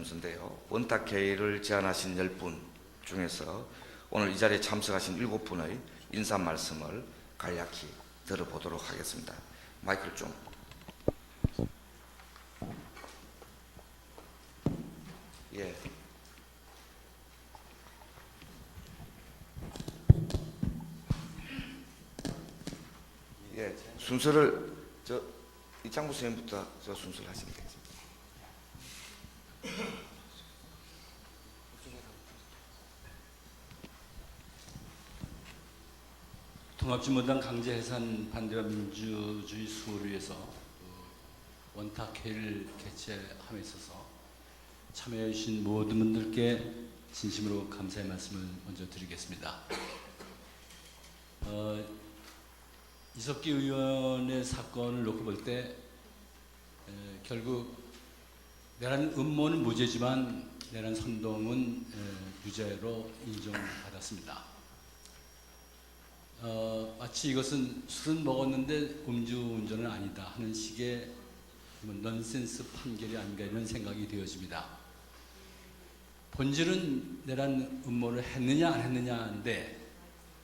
순서인데요. 원탁회의를 제안하신 10분 중에서 오늘 이 자리에 참석하신 7분의 인사 말씀을 간략히 들어보도록 하겠습니다. 마이크를 좀. 예. 예. 순서를 이창구 선생님부터 순서를 하시면 되겠습니다. 통합진보당 강제해산 반대와 민주주의 수호를 위해서 원탁회의를 개최함에 있어서 참여해 주신 모든 분들께 진심으로 감사의 말씀을 먼저 드리겠습니다. 이석기 의원의 사건을 놓고 볼 때 결국 내란 음모는 무죄지만 내란 선동은 유죄로 인정받았습니다. 마치 이것은 술은 먹었는데 음주운전은 아니다 하는 식의 넌센스 판결이 아닌가 이런 생각이 되어집니다. 본질은 내란 음모를 했느냐 안 했느냐인데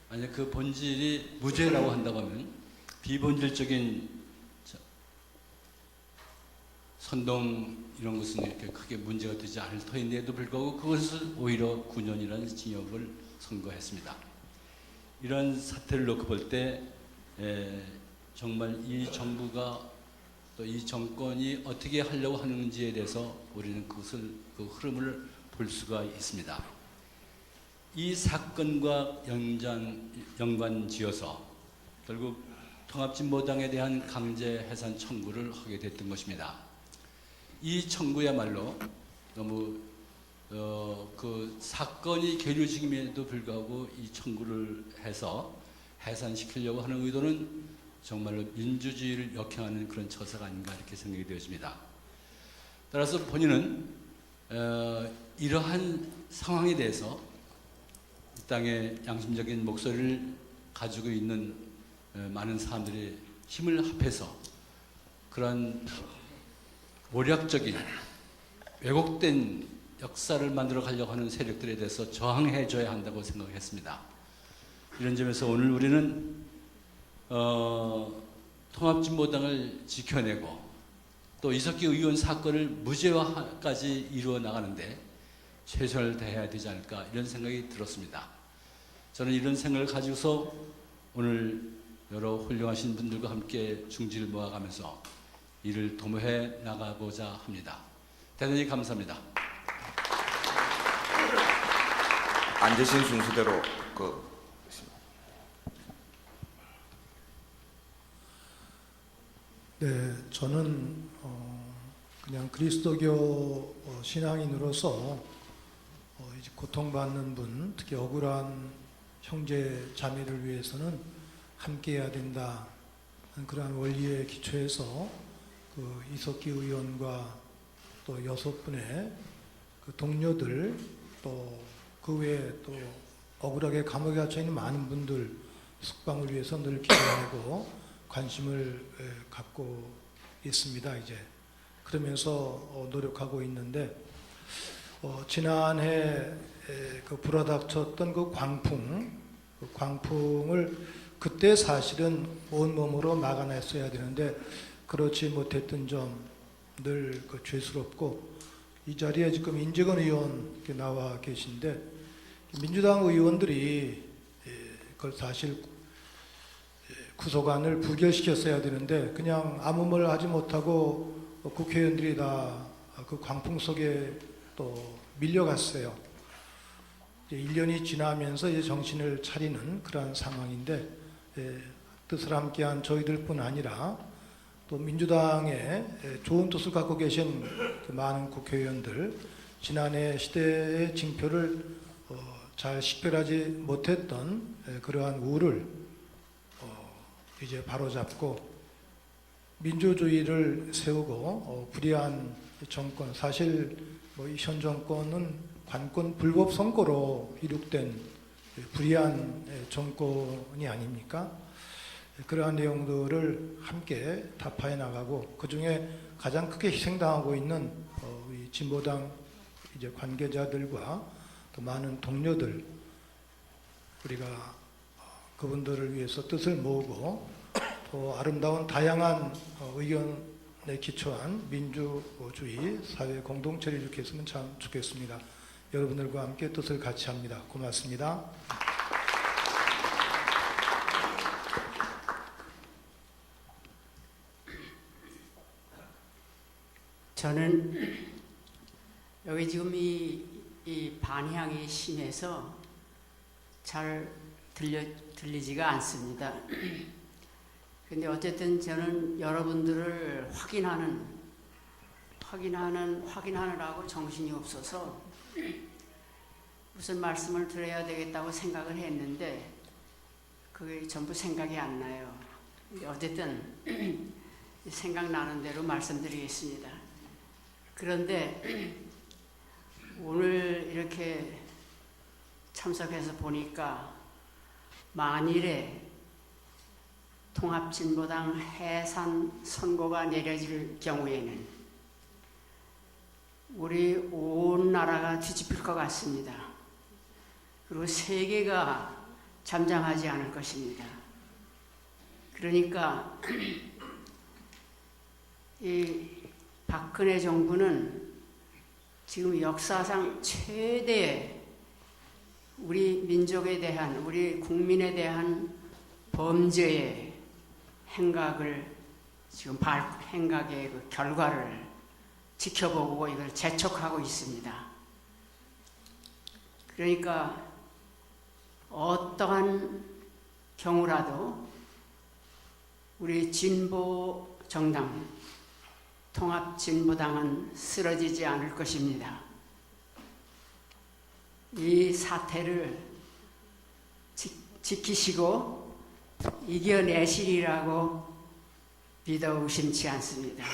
만약 그 본질이 무죄라고 한다고 하면 비본질적인 선동 이런 것은 이렇게 크게 문제가 되지 않을 터인데도 불구하고 그것을 오히려 9년이라는 징역을 선고했습니다. 이런 사태를 놓고 볼 때 정말 이 정부가 또 이 정권이 어떻게 하려고 하는지에 대해서 우리는 그 흐름을 볼 수가 있습니다. 이 사건과 연관지어서 결국 통합진보당에 대한 강제 해산 청구를 하게 됐던 것입니다. 이 청구야말로 너무 그 사건이 계류 중임에도 불구하고 이 청구를 해서 해산시키려고 하는 의도는 정말로 민주주의를 역행하는 그런 처사가 아닌가 이렇게 생각이 되어집니다. 따라서 본인은 이러한 상황에 대해서 이 땅에 양심적인 목소리를 가지고 있는 많은 사람들의 힘을 합해서 그러한 모략적인 왜곡된 역사를 만들어 가려고 하는 세력들에 대해서 저항해 줘야 한다고 생각했습니다. 이런 점에서 오늘 우리는 통합진보당을 지켜내고 또 이석기 의원 사건을 무죄화까지 이루어 나가는데 최선을 다해야 되지 않을까 이런 생각이 들었습니다. 저는 이런 생각을 가지고서 오늘 여러 훌륭하신 분들과 함께 중지를 모아가면서 이를 도모해 나가고자 합니다. 대단히 감사합니다. 앉으신 순서대로 네, 저는 그냥 그리스도교 신앙인으로서 이제 고통받는 분, 특히 억울한 형제 자매를 위해서는 함께해야 된다 하는 그러한 원리에 기초해서 그 이석기 의원과 또 6분의 그 동료들 또 그 외에 또 억울하게 감옥에 갇혀 있는 많은 분들 숙방을 위해서 늘 기도하고 관심을 갖고 있습니다. 이제 그러면서 노력하고 있는데 지난해 그 불어닥쳤던 그 광풍을 그때 사실은 온몸으로 막아냈어야 되는데 그렇지 못했던 점 늘 죄스럽고 이 자리에 지금 인재건 의원 나와 계신데 민주당 의원들이 그걸 사실 구속안을 부결시켰어야 되는데 그냥 아무 말 하지 못하고 국회의원들이 다 그 광풍 속에 또 밀려갔어요. 1년이 지나면서 이제 정신을 차리는 그러한 상황인데 뜻을 함께한 저희들뿐 아니라 또 민주당의 좋은 뜻을 갖고 계신 그 많은 국회의원들 지난해 시대의 징표를 잘 식별하지 못했던 그러한 우를 이제 바로잡고 민주주의를 세우고 불의한 정권, 사실 이 현 정권은 관권 불법 선거로 이룩된 불의한 정권이 아닙니까? 그러한 내용들을 함께 타파해 나가고 그 중에 가장 크게 희생당하고 있는 우리 진보당 이제 관계자들과 또 많은 동료들 우리가 그분들을 위해서 뜻을 모으고 또 아름다운 다양한 의견에 기초한 민주주의 사회 공동체를 일으켰으면 참 좋겠습니다. 여러분들과 함께 뜻을 같이 합니다. 고맙습니다. 저는 여기 지금 이 반향이 심해서 잘 들리지가 않습니다. 근데 어쨌든 저는 여러분들을 확인하느라고 정신이 없어서 무슨 말씀을 드려야 되겠다고 생각을 했는데 그게 전부 생각이 안 나요. 어쨌든 생각나는 대로 말씀드리겠습니다. 그런데 오늘 이렇게 참석해서 보니까 만일에 통합진보당 해산 선고가 내려질 경우에는 우리 온 나라가 뒤집힐 것 같습니다. 그리고 세계가 잠잠하지 않을 것입니다. 그러니까 이 박근혜 정부는 지금 역사상 최대의 우리 민족에 대한, 우리 국민에 대한 범죄의 행각을 지금 행각의 그 결과를 지켜보고 이걸 재촉하고 있습니다. 그러니까 어떠한 경우라도 우리 진보 정당 통합진보당은 쓰러지지 않을 것입니다. 이 사태를 지키시고 이겨내시리라고 믿어 의심치 않습니다.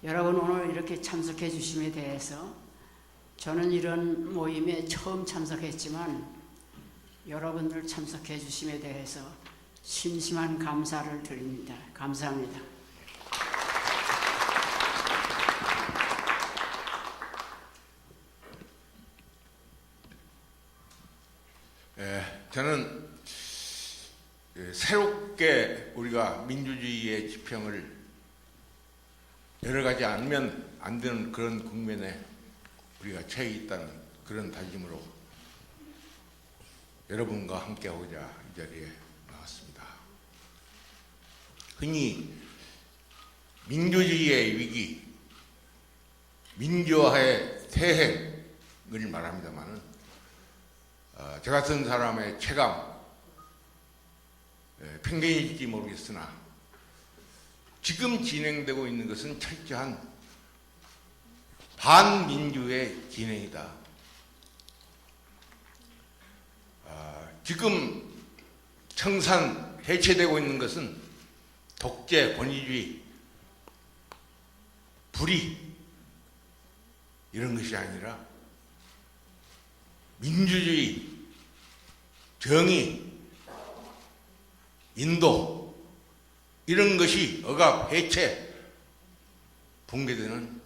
여러분 오늘 이렇게 참석해 주심에 대해서 저는 이런 모임에 처음 참석했지만 여러분들 참석해 주심에 대해서 심심한 감사를 드립니다. 감사합니다. 저는 새롭게 우리가 민주주의의 지평을 여러 가지 알면 안 되는 그런 국면에 우리가 처해 있다는 그런 다짐으로 여러분과 함께하고자 이 자리에 나왔습니다. 흔히 민주주의의 위기, 민주화의 퇴행을 말합니다마는 저 같은 사람의 체감, 편견일지 모르겠으나 지금 진행되고 있는 것은 철저한 반민주의 진행이다. 지금 청산 해체되고 있는 것은 독재, 권위주의, 불의 이런 것이 아니라 민주주의, 정의, 인도 이런 것이 억압, 해체, 붕괴되는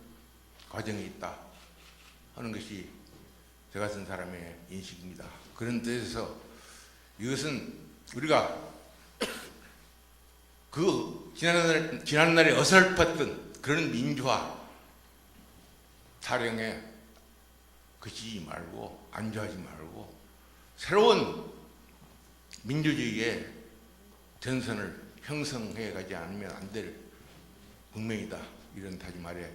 과정이 있다 하는 것이 저 같은 사람의 인식입니다. 그런 뜻에서 이것은 우리가 그 지난날에 어설펐던 그런 민주화 타령에 그치지 말고 안주하지 말고 새로운 민주주의의 전선을 형성해 가지 않으면 안 될 국면이다. 이런 다짐 아래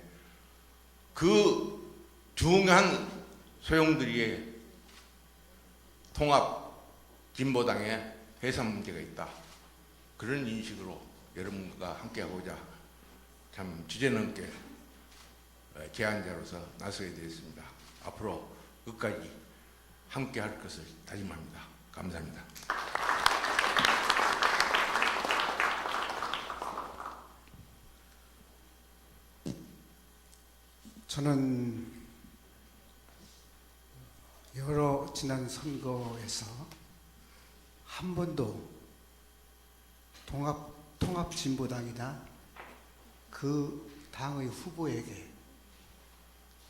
그 중요한 소용돌이의 통합 진보당의 해산 문제가 있다. 그런 인식으로 여러분과 함께하고자 참 주제넘게 제안자로서 나서게 되었습니다. 앞으로 끝까지 함께할 것을 다짐합니다. 감사합니다. 저는 여러 지난 선거에서 한 번도 통합진보당이나 그 당의 후보에게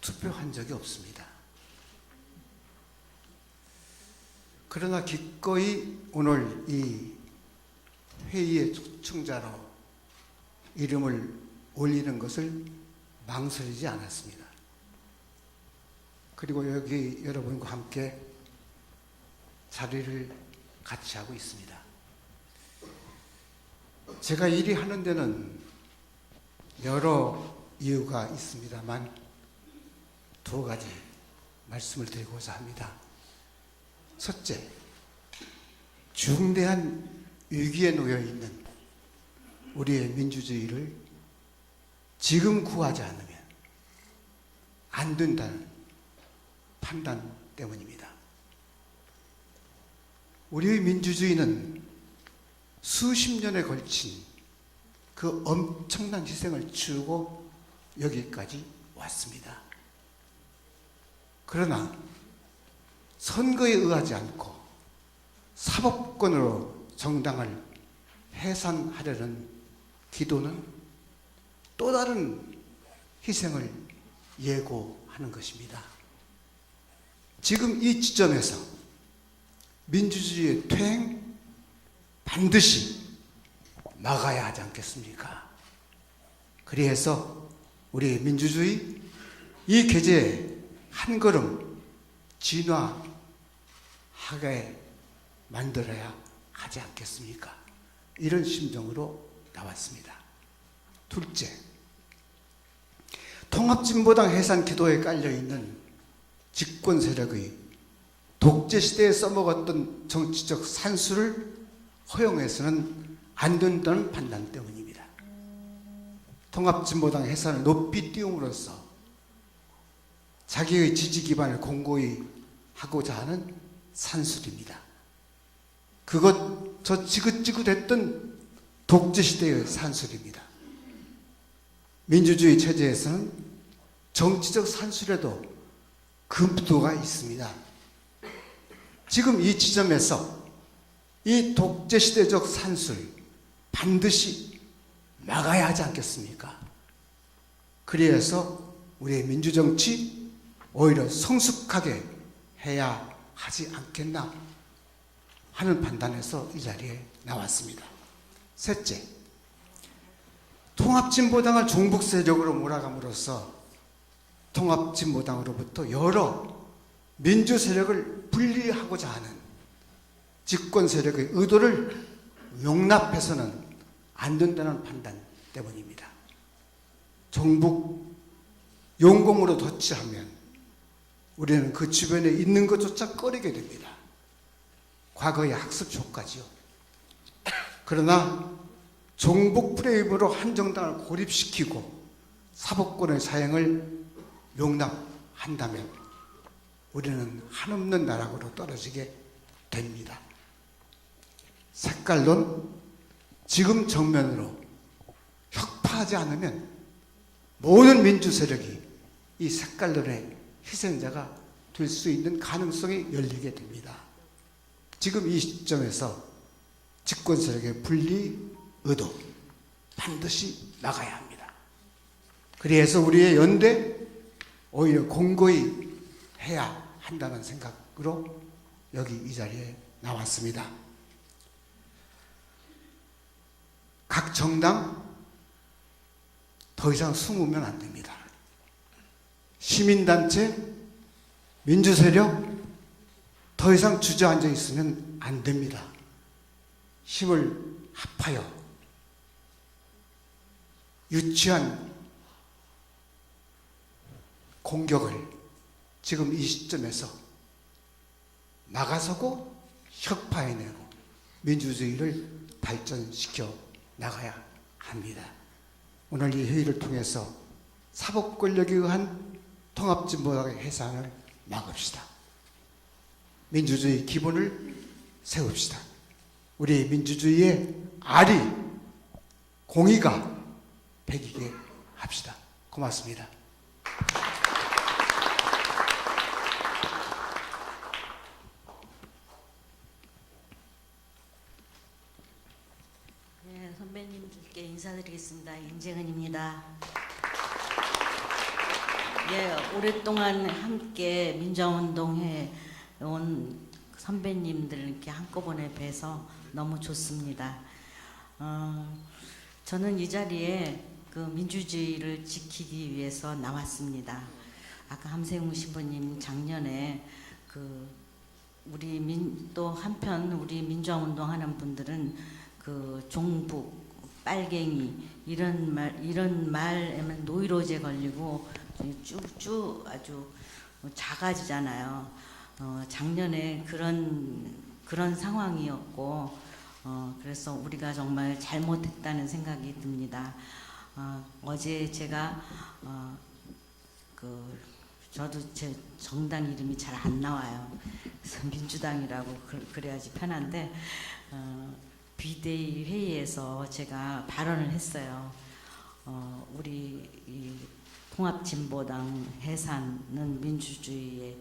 투표한 적이 없습니다. 그러나 기꺼이 오늘 이 회의의 초청자로 이름을 올리는 것을 망설이지 않았습니다. 그리고 여기 여러분과 함께 자리를 같이 하고 있습니다. 제가 이리 하는 데는 여러 이유가 있습니다만 두 가지 말씀을 드리고자 합니다. 첫째, 중대한 위기에 놓여 있는 우리의 민주주의를 지금 구하지 않으면 안 된다는 판단 때문입니다. 우리의 민주주의는 수십 년에 걸친 그 엄청난 희생을 치르고 여기까지 왔습니다. 그러나 선거에 의하지 않고 사법권으로 정당을 해산하려는 기도는 또 다른 희생을 예고하는 것입니다. 지금 이 지점에서 민주주의의 퇴행 반드시 막아야 하지 않겠습니까? 그래서 우리 민주주의 이 계제에 한 걸음 진화하게 만들어야 하지 않겠습니까? 이런 심정으로 나왔습니다. 둘째, 통합진보당 해산 기도에 깔려있는 집권 세력의 독재 시대에 써먹었던 정치적 산수를 허용해서는 안 된다는 판단 때문입니다. 통합진보당 해산을 높이 띄움으로써 자기의 지지 기반을 공고히 하고자 하는 산술입니다. 그것 저 지긋지긋했던 독재 시대의 산술입니다. 민주주의 체제에서는 정치적 산술에도 금도가 있습니다. 지금 이 지점에서 이 독재 시대적 산술 반드시 막아야 하지 않겠습니까? 그래서 우리의 민주정치 오히려 성숙하게 해야 하지 않겠나 하는 판단에서 이 자리에 나왔습니다. 셋째, 통합진보당을 종북 세력으로 몰아감으로써 통합진보당으로부터 여러 민주 세력을 분리하고자 하는 집권 세력의 의도를 용납해서는 안 된다는 판단 때문입니다. 종북 용공으로 덧치하면 우리는 그 주변에 있는 것조차 꺼리게 됩니다. 과거의 학습 효과지요. 그러나 종북 프레임으로 한 정당을 고립시키고 사법권의 사행을 용납한다면 우리는 한없는 나락으로 떨어지게 됩니다. 색깔론 지금 정면으로 혁파하지 않으면 모든 민주 세력이 이 색깔론의 희생자가 될 수 있는 가능성이 열리게 됩니다. 지금 이 시점에서 집권 세력의 분리 의도 반드시 막아야 합니다. 그래서 우리의 연대 오히려 공고히 해야 한다는 생각으로 여기 이 자리에 나왔습니다. 각 정당 더 이상 숨으면 안 됩니다. 시민단체, 민주세력 더 이상 주저앉아 있으면 안 됩니다. 힘을 합하여 유치한 공격을 지금 이 시점에서 막아서고 혁파해내고 민주주의를 발전시켜 나가야 합니다. 오늘 이 회의를 통해서 사법권력에 의한 통합진보당의 해산을 막읍시다. 민주주의 기본을 세웁시다. 우리 민주주의의 알이 공의가 배기게 합시다. 고맙습니다. 네, 선배님들께 인사드리겠습니다. 임재근입니다. 예, 오랫동안 함께 민주화운동해 온 선배님들 이렇게 한꺼번에 뵈서 너무 좋습니다. 저는 이 자리에 그 민주주의를 지키기 위해서 나왔습니다. 아까 함세웅 신부님 작년에 또 한편 우리 민주화 운동하는 분들은 그 종북, 빨갱이 이런 말에만 노이로제 걸리고 쭉쭉 아주 작아지잖아요. 작년에 그런 상황이었고 그래서 우리가 정말 잘못했다는 생각이 듭니다. 어제 제가 저도 제 정당 이름이 잘 안 나와요. 그래서 민주당이라고 그래야지 편한데 비대위 회의에서 제가 발언을 했어요. 우리 이 통합진보당 해산은 민주주의에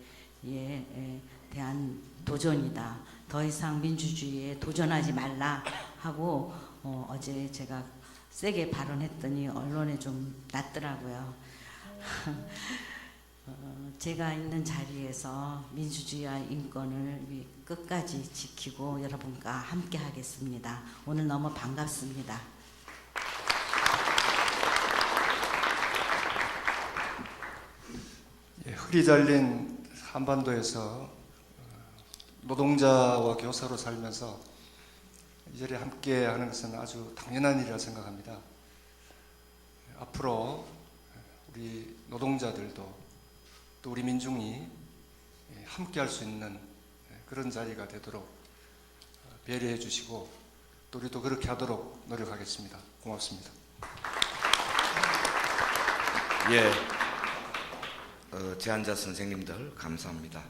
대한 도전이다. 더 이상 민주주의에 도전하지 말라 하고 어제 제가 세게 발언했더니 언론에 좀 났더라고요. 제가 있는 자리에서 민주주의와 인권을 끝까지 지키고 여러분과 함께 하겠습니다. 오늘 너무 반갑습니다. 흙이 잘린 한반도에서 노동자와 교사로 살면서 이 자리에 함께 하는 것은 아주 당연한 일이라 생각합니다. 앞으로 우리 노동자들도 또 우리 민중이 함께 할 수 있는 그런 자리가 되도록 배려해 주시고 또 우리도 그렇게 하도록 노력하겠습니다. 고맙습니다. 예, 제안자 선생님들 감사합니다.